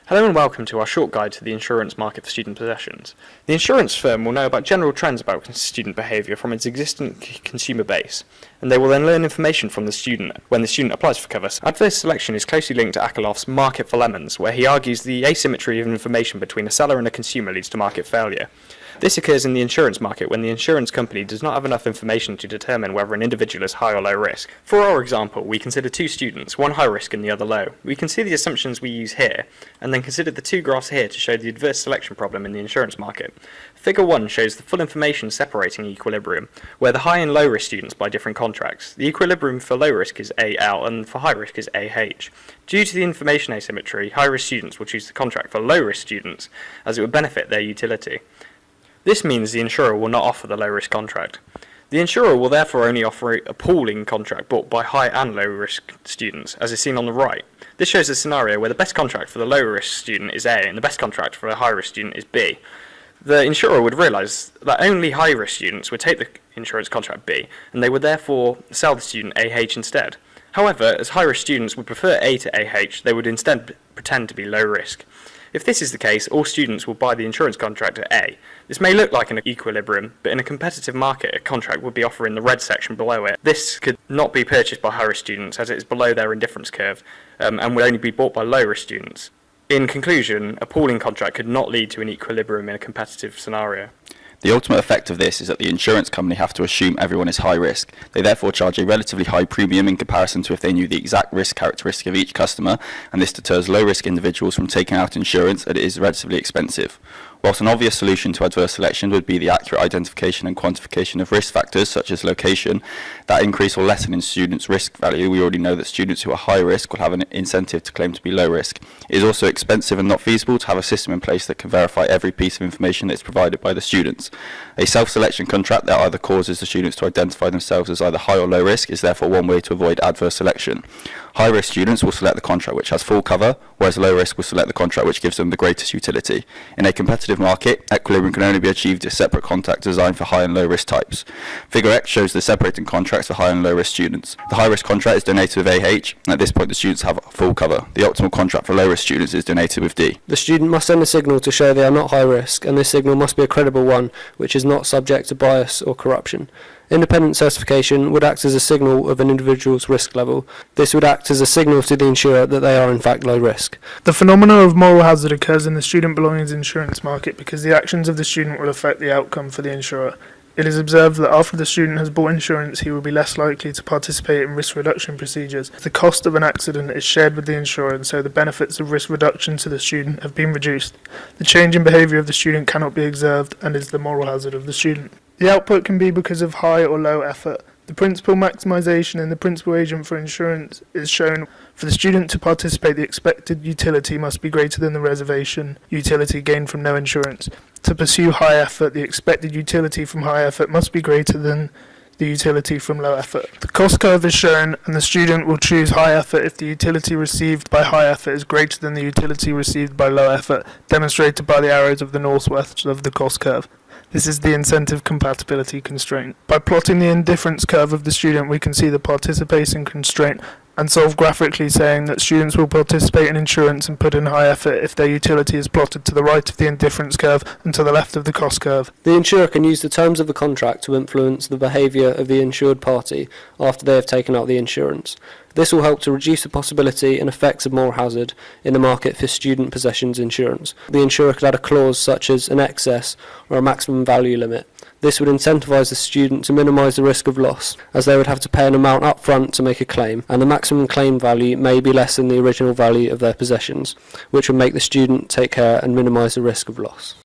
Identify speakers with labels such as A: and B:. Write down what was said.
A: Hello and welcome to our short guide to the insurance market for student possessions. The insurance firm will know about general trends about student behaviour from its existing consumer base, and they will then learn information from the student when the student applies for cover. Adverse selection is closely linked to Akerlof's Market for Lemons, where he argues the asymmetry of information between a seller and a consumer leads to market failure. This occurs in the insurance market when the insurance company does not have enough information to determine whether an individual is high or low risk. For our example, we consider two students, one high risk and the other low. We can see the assumptions we use here, and then consider the two graphs here to show the adverse selection problem in the insurance market. Figure 1 shows the full information separating equilibrium, where the high and low risk students buy different contracts. The equilibrium for low risk is AL and for high risk is AH. Due to the information asymmetry, high risk students will choose the contract for low risk students, as it would benefit their utility. This means the insurer will not offer the low-risk contract. The insurer will therefore only offer a pooling contract bought by high and low-risk students, as is seen on the right. This shows a scenario where the best contract for the low-risk student is A and the best contract for the high-risk student is B. The insurer would realise that only high-risk students would take the insurance contract B, and they would therefore sell the student AH instead. However, as high-risk students would prefer A to AH, they would instead pretend to be low-risk. If this is the case, all students will buy the insurance contract at A. This may look like an equilibrium, but in a competitive market, a contract would be offered in the red section below it. This could not be purchased by high-risk students, as it is below their indifference curve, and would only be bought by low-risk students. In conclusion, a pooling contract could not lead to an equilibrium in a competitive scenario.
B: The ultimate effect of this is that the insurance company have to assume everyone is high risk. They therefore charge a relatively high premium in comparison to if they knew the exact risk characteristic of each customer, and this deters low risk individuals from taking out insurance, and it is relatively expensive. Whilst an obvious solution to adverse selection would be the accurate identification and quantification of risk factors such as location, that increase or lessen in students' risk value, we already know that students who are high risk will have an incentive to claim to be low risk. It is also expensive and not feasible to have a system in place that can verify every piece of information that is provided by the students. A self-selection contract that either causes the students to identify themselves as either high or low risk is therefore one way to avoid adverse selection. High risk students will select the contract which has full cover, whereas low risk will select the contract which gives them the greatest utility. In a competitive market, equilibrium can only be achieved as separate contracts designed for high and low risk types. Figure X shows the separating contracts for high and low risk students. The high risk contract is donated with AH, and at this point the students have full cover. The optimal contract for low risk students is donated with D.
C: The student must send a signal to show they are not high risk, and this signal must be a credible one, which is not subject to bias or corruption. Independent certification would act as a signal of an individual's risk level. This would act as a signal to the insurer that they are in fact low risk.
D: The phenomenon of moral hazard occurs in the student belongings insurance market because the actions of the student will affect the outcome for the insurer. It is observed that after the student has bought insurance, he will be less likely to participate in risk reduction procedures. The cost of an accident is shared with the insurer, and so the benefits of risk reduction to the student have been reduced. The change in behaviour of the student cannot be observed and is the moral hazard of the student. The output can be because of high or low effort. The principal maximisation in the principal agent for insurance is shown. For the student to participate, the expected utility must be greater than the reservation utility gained from no insurance. To pursue high effort, the expected utility from high effort must be greater than the utility from low effort. The cost curve is shown, and the student will choose high effort if the utility received by high effort is greater than the utility received by low effort, demonstrated by the arrows of the northwest of the cost curve. This is the incentive compatibility constraint. By plotting the indifference curve of the student, we can see the participation constraint and solve graphically, saying that students will participate in insurance and put in high effort if their utility is plotted to the right of the indifference curve and to the left of the cost curve.
C: The insurer can use the terms of the contract to influence the behaviour of the insured party after they have taken out the insurance. This will help to reduce the possibility and effects of moral hazard in the market for student possessions insurance. The insurer could add a clause such as an excess or a maximum value limit. This would incentivise the student to minimise the risk of loss, as they would have to pay an amount up front to make a claim, and the maximum claim value may be less than the original value of their possessions, which would make the student take care and minimise the risk of loss.